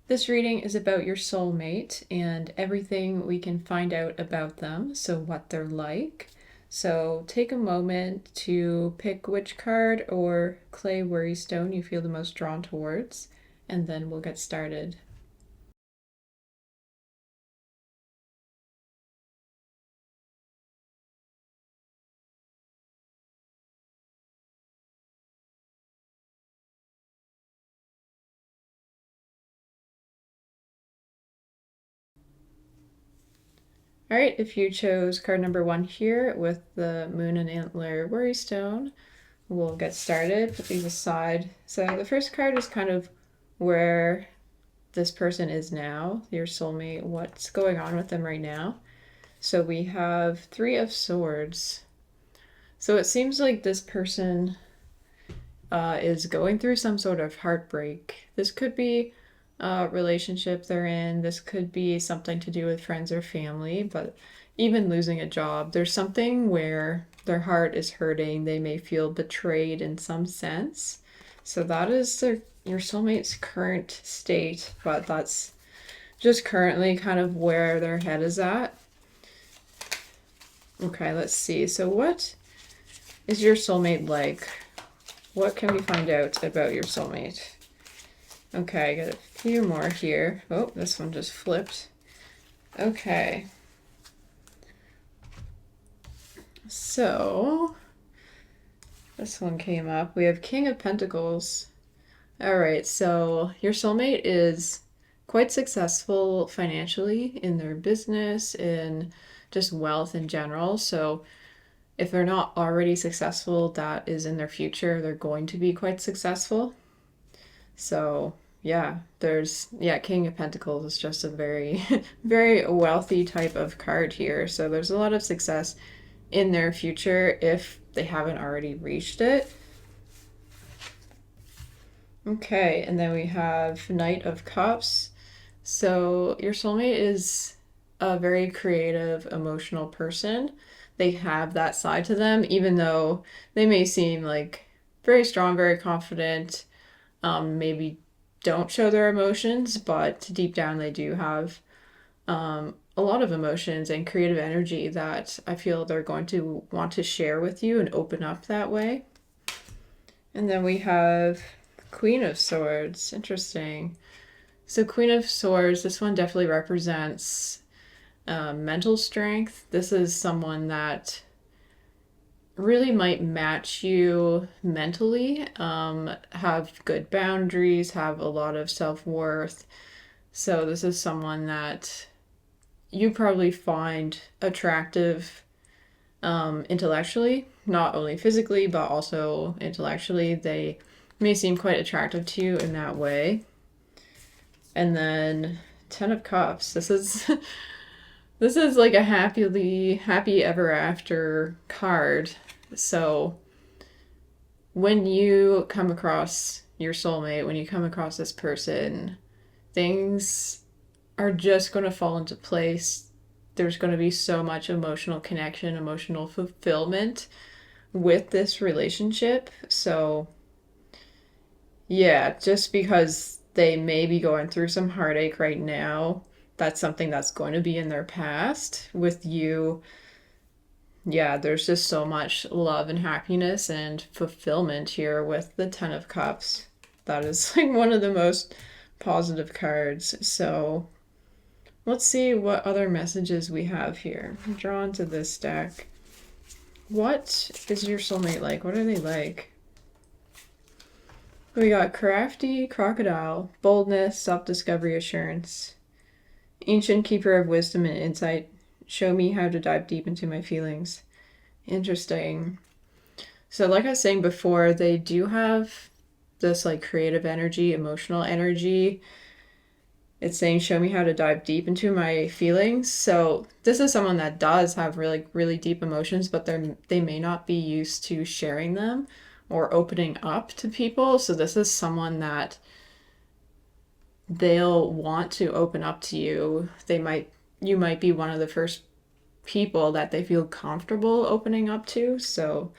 This reading is about your soulmate and everything we can find out about them, so what they're like. So take a moment to pick which card or clay worry stone you feel the most drawn towards, and then we'll get started. All right, if you chose card number 1 here with the Moon and Antler Worry Stone, we'll get started. Put these aside. So the first card is kind of where this person is now, your soulmate, what's going on with them right now. So we have 3 of Swords. So it seems like this person is going through some sort of heartbreak. This could be a relationship they're in, this could be something to do with friends or family, but even losing a job, there's something where their heart is hurting. They may feel betrayed in some sense. So that is your soulmate's current state, but that's just currently kind of where their head is at. Okay, let's see. So what is your soulmate like? What can we find out about your soulmate? Okay, I got a few more here. Oh, this one just flipped. Okay. So, this one came up. We have King of Pentacles. All right, so your soulmate is quite successful financially in their business, in just wealth in general. So if they're not already successful, that is in their future. They're going to be quite successful. So yeah, King of Pentacles is just a very, very wealthy type of card here. So there's a lot of success in their future if they haven't already reached it. Okay, and then we have Knight of Cups. So your soulmate is a very creative, emotional person. They have that side to them, even though they may seem like very strong, very confident, maybe don't show their emotions, but deep down they do have a lot of emotions and creative energy that I feel they're going to want to share with you and open up that way. And then we have Queen of Swords. Interesting. So Queen of Swords, this one definitely represents mental strength. This is someone that really might match you mentally, have good boundaries, have a lot of self-worth. So this is someone that you probably find attractive intellectually, not only physically, but also intellectually. They may seem quite attractive to you in that way. And then Ten of Cups. This is this is like a happy ever after card. So when you come across your soulmate, when you come across this person, things are just going to fall into place. There's going to be so much emotional connection, emotional fulfillment with this relationship. So, yeah, just because they may be going through some heartache right now, that's something that's going to be in their past. With you, yeah, there's just so much love and happiness and fulfillment here with the Ten of Cups. That is like one of the most positive cards. So let's see what other messages we have here. I'm drawn to this deck. What is your soulmate like? What are they like? We got crafty, crocodile, boldness, self-discovery, assurance. Ancient keeper of wisdom and insight. Show me how to dive deep into my feelings. Interesting. So like I was saying before, they do have this like creative energy, emotional energy. It's saying, show me how to dive deep into my feelings. So this is someone that does have really, really deep emotions, but they may not be used to sharing them or opening up to people. So this is someone that they'll want to open up to you. You might be one of the first people that they feel comfortable opening up to. So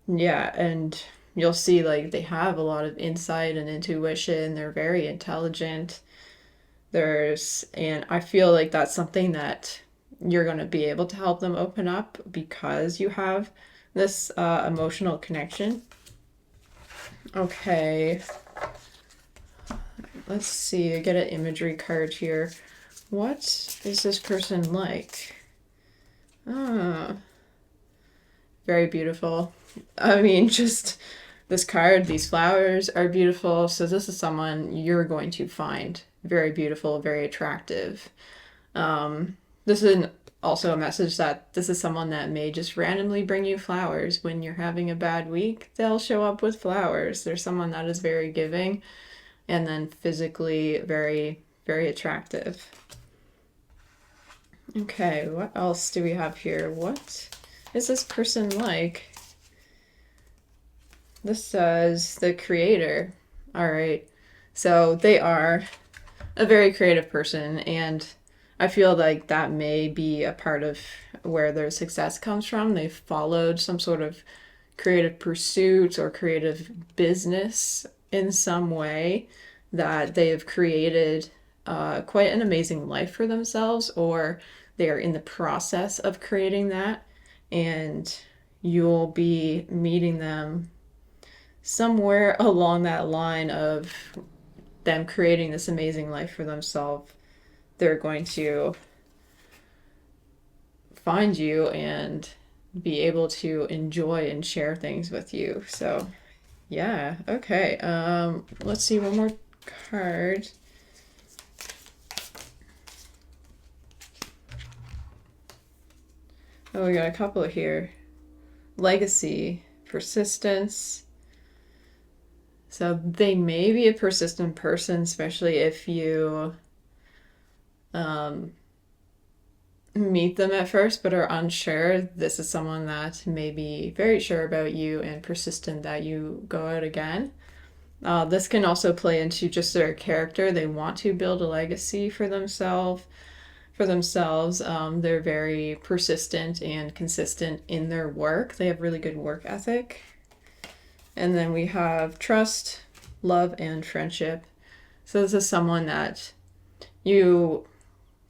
yeah, and you'll see like they have a lot of insight and intuition. They're very intelligent. And I feel like that's something that you're going to be able to help them open up because you have this emotional connection. Okay. Let's see. I get an imagery card here. What is this person like? Ah, very beautiful. I mean, just this card, these flowers are beautiful. So this is someone you're going to find very beautiful, very attractive. This is also a message that this is someone that may just randomly bring you flowers when you're having a bad week. They'll show up with flowers. There's someone that is very giving and then physically very, very attractive. Okay, what else do we have here? What is this person like? This says the creator. All right. So they are a very creative person, and I feel like that may be a part of where their success comes from. They've followed some sort of creative pursuit or creative business in some way that they have created quite an amazing life for themselves, or they are in the process of creating that, and you'll be meeting them somewhere along that line of them creating this amazing life for themselves. They're going to find you and be able to enjoy and share things with you. So yeah, okay. Let's see one more card. Oh, we got a couple here. Legacy, persistence. So they may be a persistent person, especially if you meet them at first but are unsure. This is someone that may be very sure about you and persistent that you go out again. This can also play into just their character. They want to build a legacy for themselves. They're very persistent and consistent in their work. They have really good work ethic. And then we have trust, love, and friendship. So this is someone that you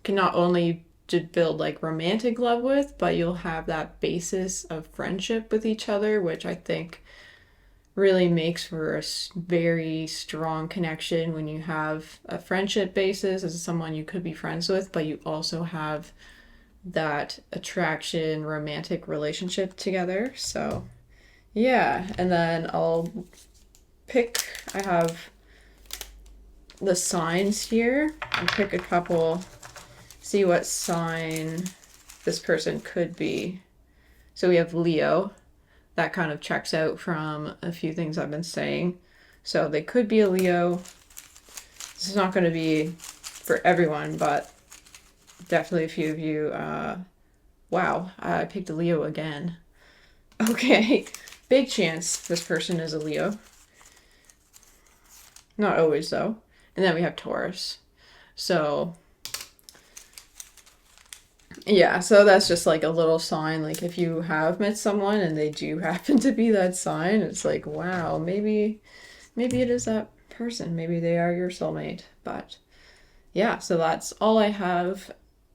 can not only build like romantic love with, but you'll have that basis of friendship with each other, which I think really makes for a very strong connection when you have a friendship basis as someone you could be friends with, but you also have that attraction, romantic relationship together. So yeah, and then I have the signs here. I'll pick a couple, see what sign this person could be. So we have Leo. That kind of checks out from a few things I've been saying. So they could be a Leo. This is not going to be for everyone, but definitely a few of you. Wow, I picked a Leo again. Okay, big chance this person is a Leo. Not always, though. And then we have Taurus. So yeah, so that's just like a little sign. Like if you have met someone and they do happen to be that sign, it's like, wow, maybe it is that person. Maybe they are your soulmate. But yeah, so that's all I have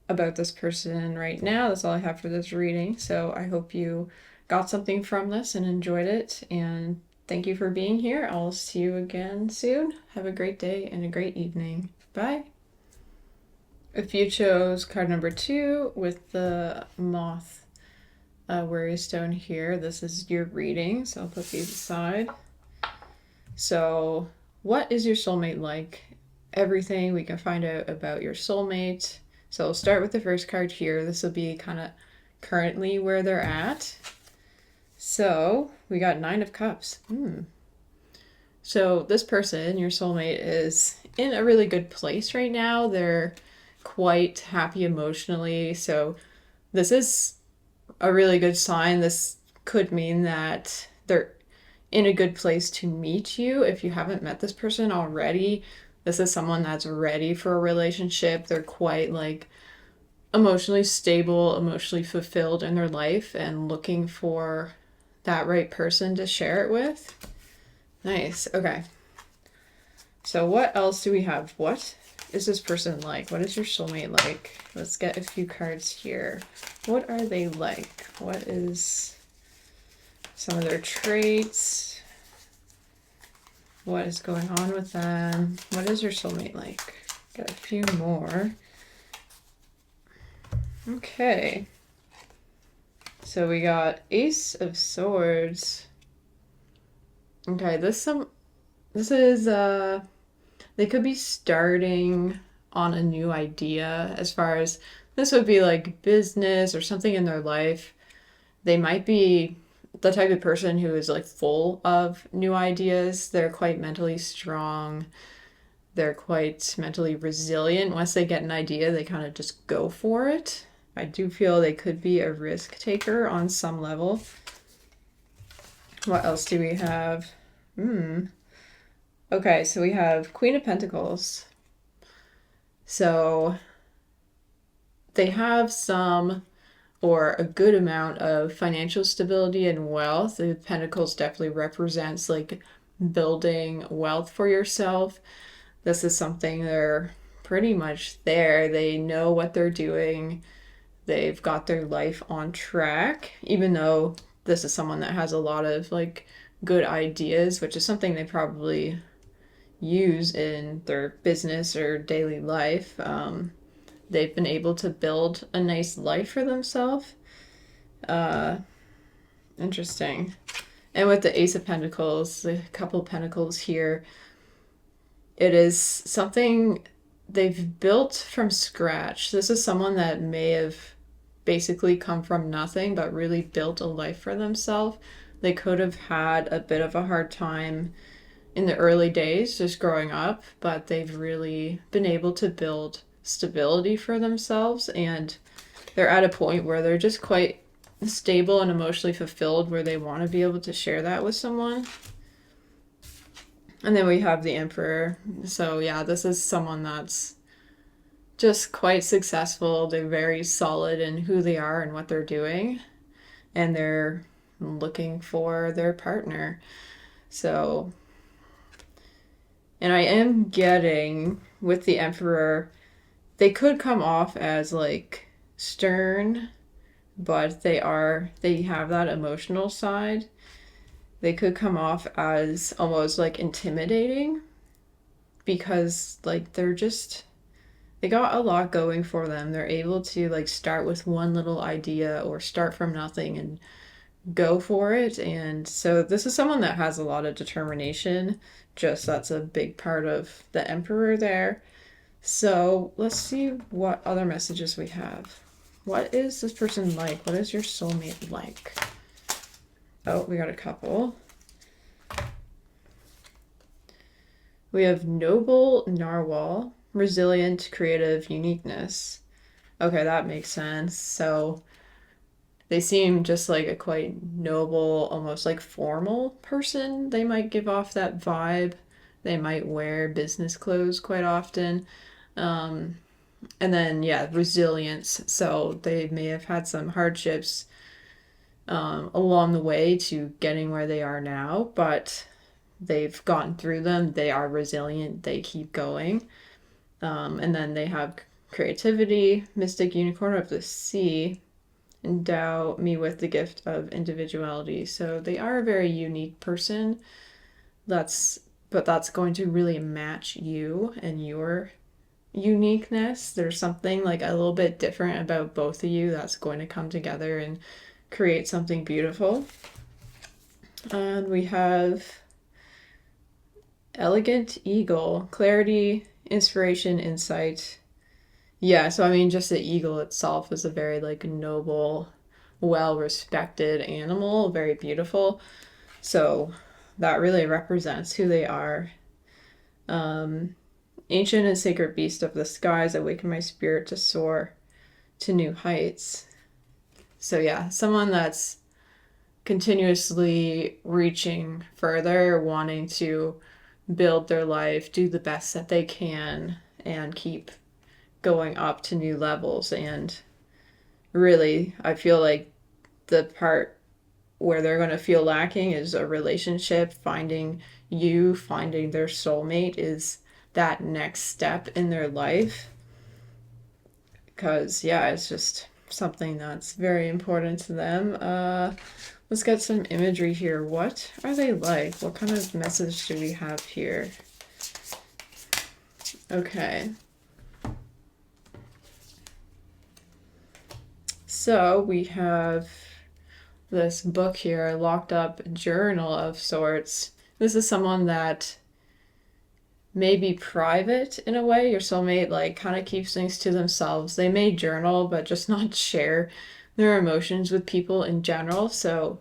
about this person right now. That's all I have for this reading. So I hope you got something from this and enjoyed it. And thank you for being here. I'll see you again soon. Have a great day and a great evening. Bye. If you chose card number 2 with the moth worry stone here, this is your reading. So I'll put these aside. So what is your soulmate like? Everything we can find out about your soulmate. So we'll start with the first card here. This will be kind of currently where they're at. So we got 9 of Cups. So this person, your soulmate, is in a really good place right now. They're quite happy emotionally. So this is a really good sign. This could mean that they're in a good place to meet you. If you haven't met this person already, this is someone that's ready for a relationship. They're quite like emotionally stable, emotionally fulfilled in their life and looking for that right person to share it with. Nice. Okay. So what else do we have? What is this person like? What is your soulmate like? Let's get a few cards here. What are they like? What is some of their traits? What is going on with them? What is your soulmate like? Got a few more. Okay. So we got Ace of Swords. Okay, this is they could be starting on a new idea, as far as this would be like business or something in their life. They might be the type of person who is like full of new ideas. They're quite mentally strong. They're quite mentally resilient. Once they get an idea, they kind of just go for it. I do feel they could be a risk taker on some level. What else do we have? Okay, so we have Queen of Pentacles. So they have some or a good amount of financial stability and wealth. The Pentacles definitely represents like building wealth for yourself. This is something they're pretty much there. They know what they're doing. They've got their life on track, even though this is someone that has a lot of like good ideas, which is something they probably use in their business or daily life. They've been able to build a nice life for themselves. Interesting. And with the Ace of Pentacles, the couple of Pentacles here, it is something they've built from scratch. This is someone that may have basically come from nothing, but really built a life for themselves. They could have had a bit of a hard time in the early days just growing up, but they've really been able to build stability for themselves, and they're at a point where they're just quite stable and emotionally fulfilled, where they want to be able to share that with someone. And then we have the Emperor. So yeah, this is someone that's just quite successful. They're very solid in who they are and what they're doing, and they're looking for their partner. So, and I am getting with the Emperor, they could come off as like stern, but they have that emotional side. They could come off as almost like intimidating, because like they got a lot going for them. They're able to like start with one little idea or start from nothing and go for it. And so this is someone that has a lot of determination. Just that's a big part of the Emperor there. So let's see what other messages we have. What is this person like? What is your soulmate like? Oh, we got a couple. We have Noble Narwhal, resilient, creative, uniqueness. Okay, that makes sense. So they seem just like a quite noble, almost like formal person. They might give off that vibe. They might wear business clothes quite often. And then, yeah, resilience. So they may have had some hardships along the way to getting where they are now, but they've gotten through them. They are resilient. They keep going. And then they have creativity, mystic unicorn of the sea, endow me with the gift of individuality. So they are a very unique person. But that's going to really match you and your uniqueness. There's something like a little bit different about both of you that's going to come together and create something beautiful. And we have elegant eagle, clarity, inspiration, insight. Yeah, so I mean, just the eagle itself is a very like noble, well-respected animal, very beautiful. So that really represents who they are. Ancient and sacred beast of the skies, awaken my spirit to soar to new heights. So yeah, someone that's continuously reaching further, wanting to build their life, do the best that they can, and keep going up to new levels. And really, I feel like the part where they're going to feel lacking is a relationship. Finding their soulmate is that next step in their life. Because, yeah, it's just something that's very important to them. Let's get some imagery here. What are they like? What kind of message do we have here? Okay. So we have this book here, a locked up journal of sorts. This is someone that may be private in a way. Your soulmate like kind of keeps things to themselves. They may journal, but just not share their emotions with people in general. So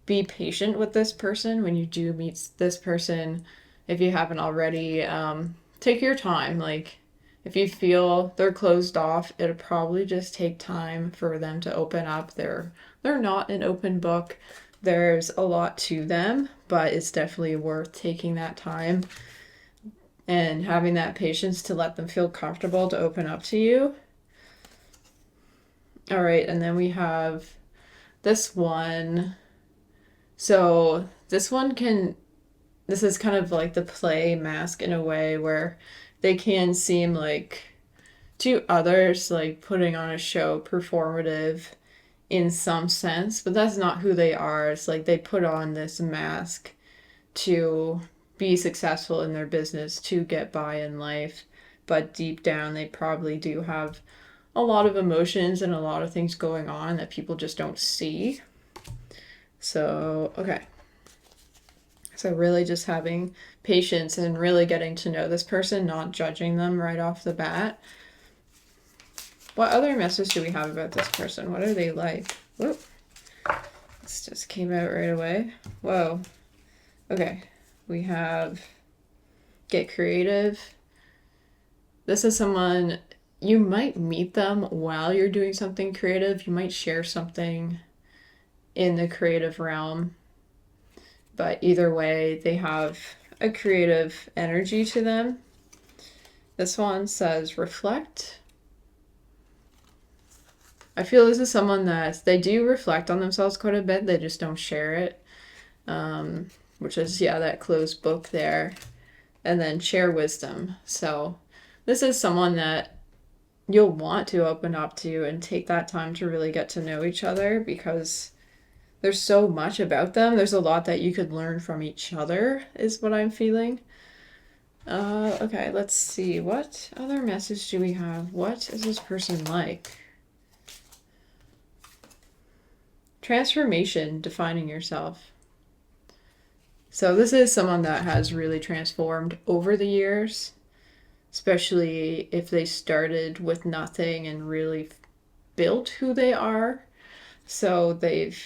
be patient with this person when you do meet this person. If you haven't already, take your time. Like if you feel they're closed off, it'll probably just take time for them to open up. They're not an open book. There's a lot to them, but it's definitely worth taking that time and having that patience to let them feel comfortable to open up to you. All right, and then we have this one. So this is kind of like the play mask in a way where they can seem like to others like putting on a show, performative in some sense, but that's not who they are. It's like they put on this mask to be successful in their business, to get by in life, but deep down they probably do have a lot of emotions and a lot of things going on that people just don't see. So, okay. So really just having patience and really getting to know this person, not judging them right off the bat. What other message do we have about this person? What are they like? Whoop. This just came out right away. Whoa. Okay. We have get creative. This is someone, you might meet them while you're doing something creative. You might share something in the creative realm. But either way, they have a creative energy to them. This one says reflect. I feel this is someone that they do reflect on themselves quite a bit. They just don't share it. Which is, yeah, that closed book there. And then share wisdom. So this is someone that you'll want to open up to and take that time to really get to know each other, because there's so much about them. There's a lot that you could learn from each other, is what I'm feeling. Okay, let's see. What other message do we have? What is this person like? Transformation, defining yourself. So this is someone that has really transformed over the years, especially if they started with nothing and really built who they are. So they've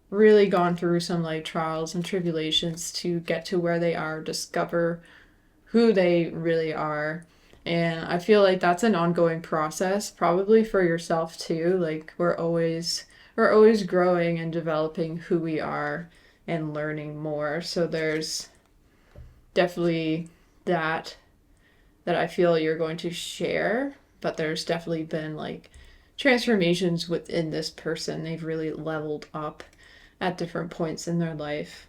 really gone through some like trials and tribulations to get to where they are, discover who they really are. And I feel like that's an ongoing process, probably for yourself too. Like we're always growing and developing who we are and learning more. So there's definitely that I feel you're going to share, but there's definitely been like transformations within this person. They've really leveled up at different points in their life.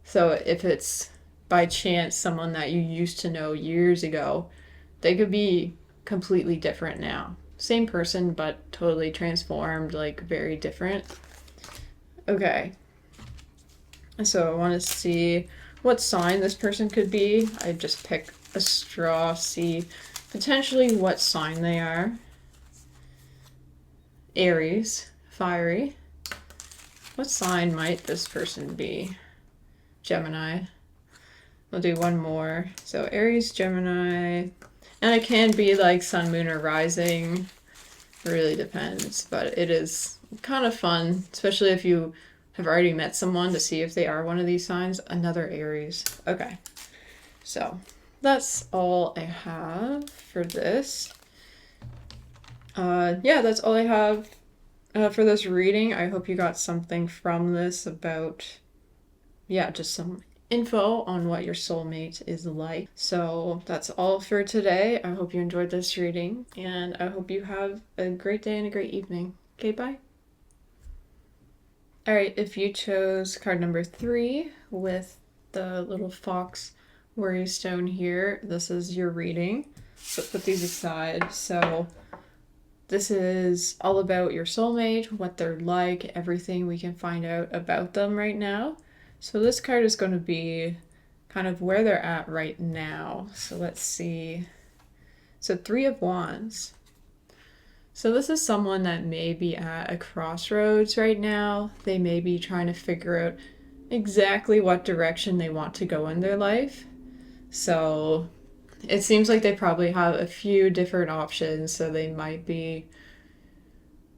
So if it's by chance someone that you used to know years ago, they could be completely different now. Same person, but totally transformed, like very different. Okay. So I want to see what sign this person could be. I just pick a straw, see potentially what sign they are. Aries, fiery. What sign might this person be? Gemini. We'll do one more. So Aries, Gemini. And it can be like sun, moon, or rising. It really depends. But it is kind of fun, especially if you have already met someone, to see if they are one of these signs. Another Aries. Okay. So that's all I have for this. Yeah, that's all I have for this reading. I hope you got something from this about, yeah, just some info on what your soulmate is like. So that's all for today. I hope you enjoyed this reading, and I hope you have a great day and a great evening. Okay, bye. All right, if you chose card number 3 with the little fox worry stone here. This is your reading. So put these aside. So this is all about your soulmate, what they're like, everything we can find out about them right now. So this card is going to be kind of where they're at right now. So let's see. So 3 of Wands. So this is someone that may be at a crossroads right now. They may be trying to figure out exactly what direction they want to go in their life. So it seems like they probably have a few different options. So they might be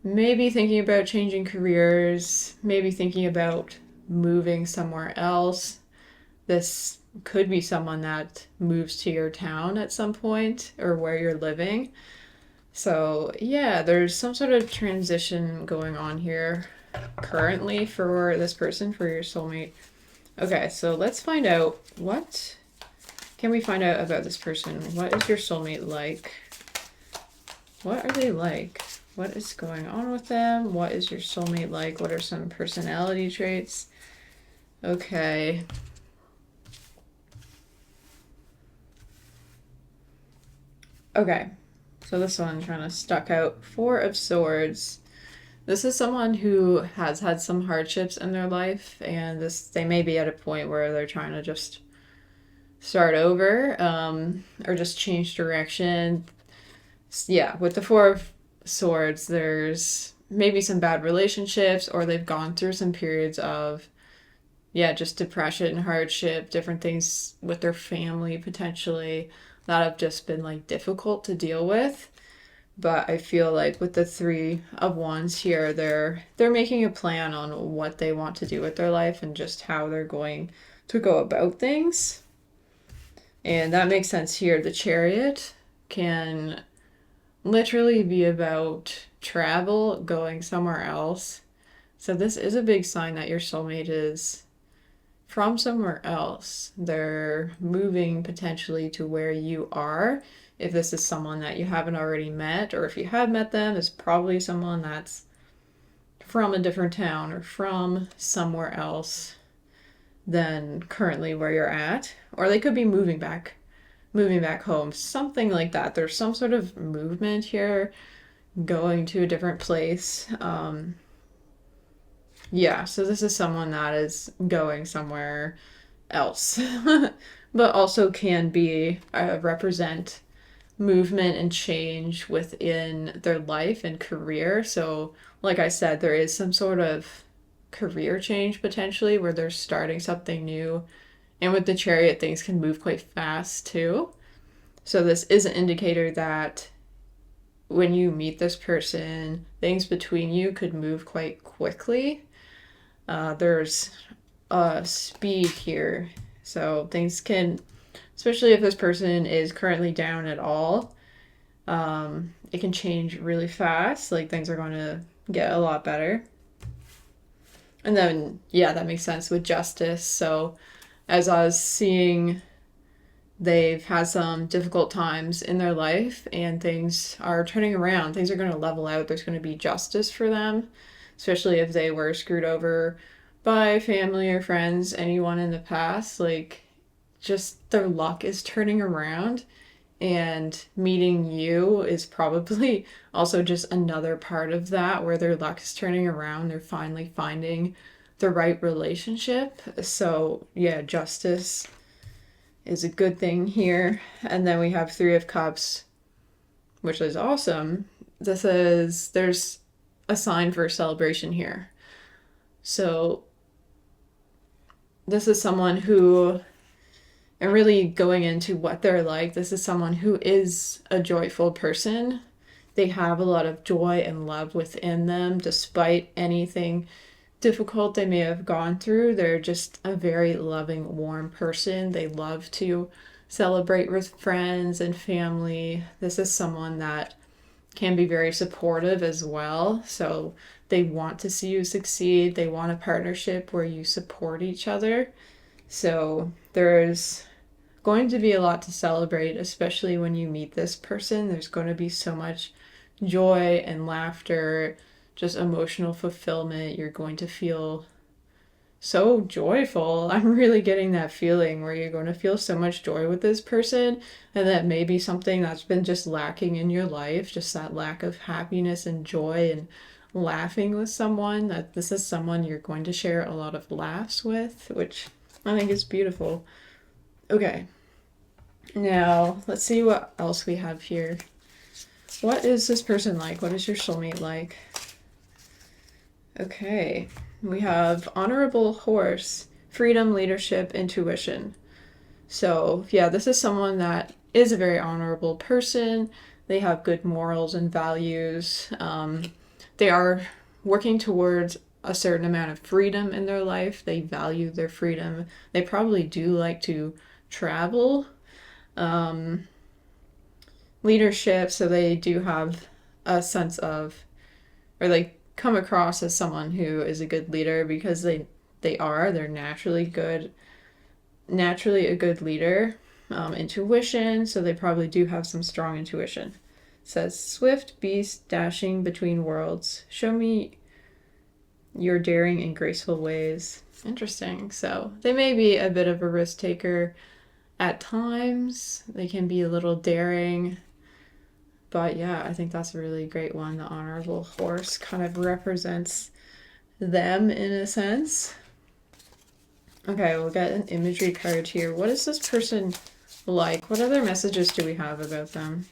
maybe thinking about changing careers, maybe thinking about moving somewhere else. This could be someone that moves to your town at some point or where you're living. So yeah, there's some sort of transition going on here currently for this person, for your soulmate. Okay, so let's find out what can we find out about this person. What is your soulmate like? What are they like? What is going on with them? What is your soulmate like? What are some personality traits? Okay. Okay. So this one kind of stuck out. 4 of Swords. This is someone who has had some hardships in their life, and they may be at a point where they're trying to just start over, or just change direction. Yeah, with the 4 of Swords, there's maybe some bad relationships, or they've gone through some periods of, just depression, hardship, different things with their family potentially that have just been like difficult to deal with. But I feel like with the 3 of Wands here, they're making a plan on what they want to do with their life and just how they're going to go about things. And that makes sense here. The Chariot can literally be about travel, going somewhere else. So this is a big sign that your soulmate is from somewhere else. They're moving potentially to where you are. If this is someone that you haven't already met, or if you have met them, it's probably someone that's from a different town or from somewhere else than currently where you're at. Or they could be moving back home, something like that. There's some sort of movement here, going to a different place. So this is someone that is going somewhere else, but also can be represent movement and change within their life and career. So, like I said, there is some sort of career change potentially where they're starting something new. And with the Chariot, things can move quite fast too. So this is an indicator that when you meet this person, things between you could move quite quickly. There's speed here. So things can, especially if this person is currently down at all, it can change really fast. Like things are going to get a lot better. And then, that makes sense with Justice. So as I was seeing, they've had some difficult times in their life and things are turning around. Things are going to level out. There's going to be justice for them, especially if they were screwed over by family or friends, anyone in the past. Like, just their luck is turning around, and meeting you is probably also just another part of that, where their luck is turning around. They're finally finding the right relationship. So justice is a good thing here. And then we have 3 of Cups, which is awesome. There's a sign for a celebration here. So this is someone who, and really going into what they're like, this is someone who is a joyful person. They have a lot of joy and love within them, despite anything difficult they may have gone through. They're just a very loving, warm person. They love to celebrate with friends and family. This is someone that can be very supportive as well. So they want to see you succeed. They want a partnership where you support each other. So there's going to be a lot to celebrate, especially when you meet this person. There's going to be so much joy and laughter, just emotional fulfillment. You're going to feel so joyful. I'm really getting that feeling where you're going to feel so much joy with this person, and that may be something that's been just lacking in your life, just that lack of happiness and joy and laughing with someone, that this is someone you're going to share a lot of laughs with, which I think is beautiful. Okay, now let's see what else we have here. What is this person like? What is your soulmate like? Okay, we have honorable horse, freedom, leadership, intuition. So, yeah, this is someone that is a very honorable person. They have good morals and values. They are working towards a certain amount of freedom in their life. They value their freedom. They probably do like to travel. Leadership, so they do have a sense of, or they come across as someone who is a good leader because they're naturally a good leader. Intuition, so they probably do have some strong intuition. It says swift beast dashing between worlds, show me your daring and graceful ways. Interesting. So they may be a bit of a risk taker at times. They can be a little daring. But yeah, I think that's a really great one. The honorable horse kind of represents them in a sense. Okay, we'll get an imagery card here. What is this person like? What other messages do we have about them?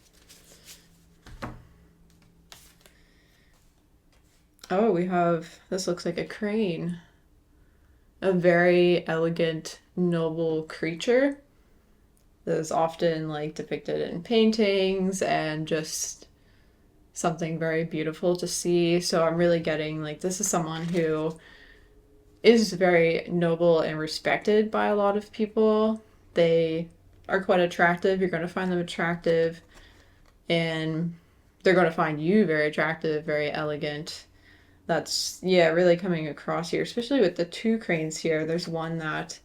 Oh, we have, this looks like a crane. A very elegant, noble creature that is often like depicted in paintings and just something very beautiful to see. So I'm really getting like this is someone who is very noble and respected by a lot of people. They are quite attractive. You're going to find them attractive, and they're going to find you very attractive, very elegant. That's, yeah, really coming across here, especially with the two cranes here. There's one that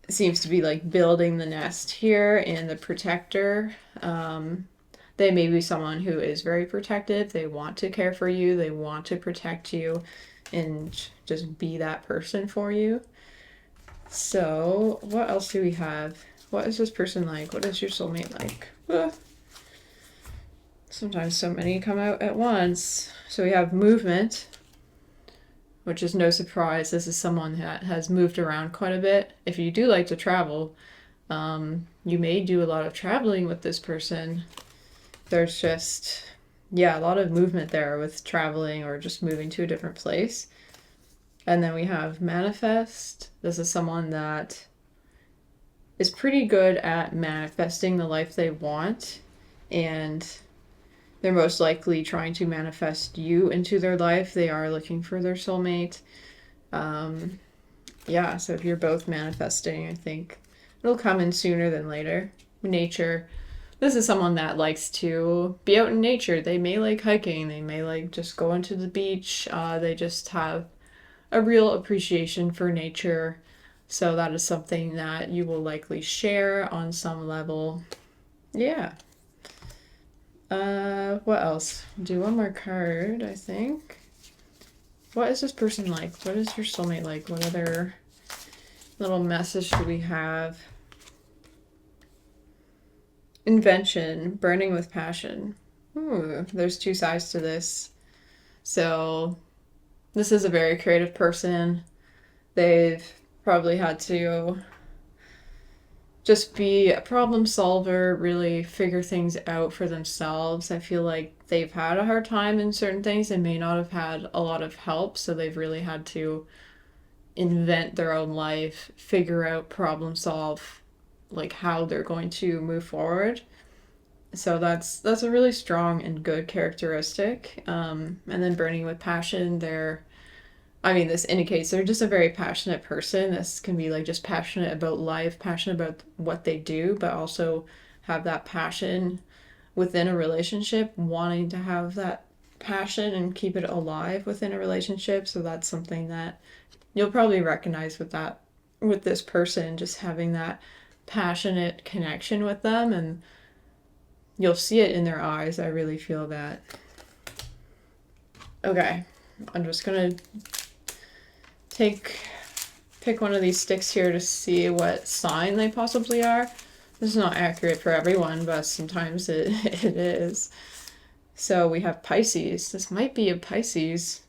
seems to be like building the nest here, and the protector. They may be someone who is very protective. They want to care for you. They want to protect you and just be that person for you. So what else do we have? What is this person like? What is your soulmate like? Sometimes so many come out at once. So we have movement, which is no surprise. This is someone that has moved around quite a bit. If you do like to travel, you may do a lot of traveling with this person. There's just, yeah, a lot of movement there with traveling or just moving to a different place. And then we have manifest. This is someone that is pretty good at manifesting the life they want, and they're most likely trying to manifest you into their life. They are looking for their soulmate. Yeah, so if you're both manifesting, I think it'll come in sooner than later. Nature. This is someone that likes to be out in nature. They may like hiking. They may like just going to the beach. They just have a real appreciation for nature. So that is something that you will likely share on some level. Yeah. What else? Do one more card, I think. What is this person like? What is your soulmate like? What other little message do we have? Invention, burning with passion. Ooh, there's two sides to this. So this is a very creative person. They've probably had to just be a problem solver, really figure things out for themselves. I feel like they've had a hard time in certain things and may not have had a lot of help, so they've really had to invent their own life, figure out, problem solve, like how they're going to move forward. So that's a really strong and good characteristic. And then burning with passion, this indicates they're just a very passionate person. This can be like just passionate about life, passionate about what they do, but also have that passion within a relationship, wanting to have that passion and keep it alive within a relationship. So that's something that you'll probably recognize with this person, just having that passionate connection with them, and you'll see it in their eyes. I really feel that. Okay, I'm just gonna pick one of these sticks here to see what sign they possibly are. This is not accurate for everyone, but sometimes it is. So we have Pisces. This might be a Pisces,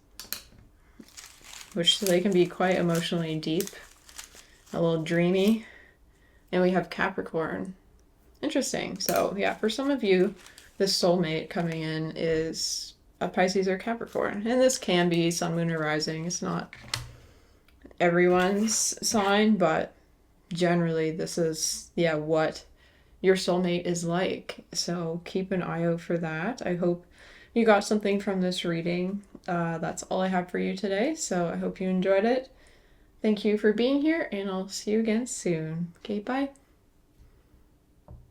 which they can be quite emotionally deep, a little dreamy. And we have Capricorn. Interesting. So yeah, for some of you, this soulmate coming in is a Pisces or Capricorn. And this can be Sun, Moon, or Rising. It's not everyone's sign, but generally this is, yeah, what your soulmate is like. So keep an eye out for that. I hope you got something from this reading. That's all I have for you today. So I hope you enjoyed it. Thank you for being here, and I'll see you again soon. Okay, bye.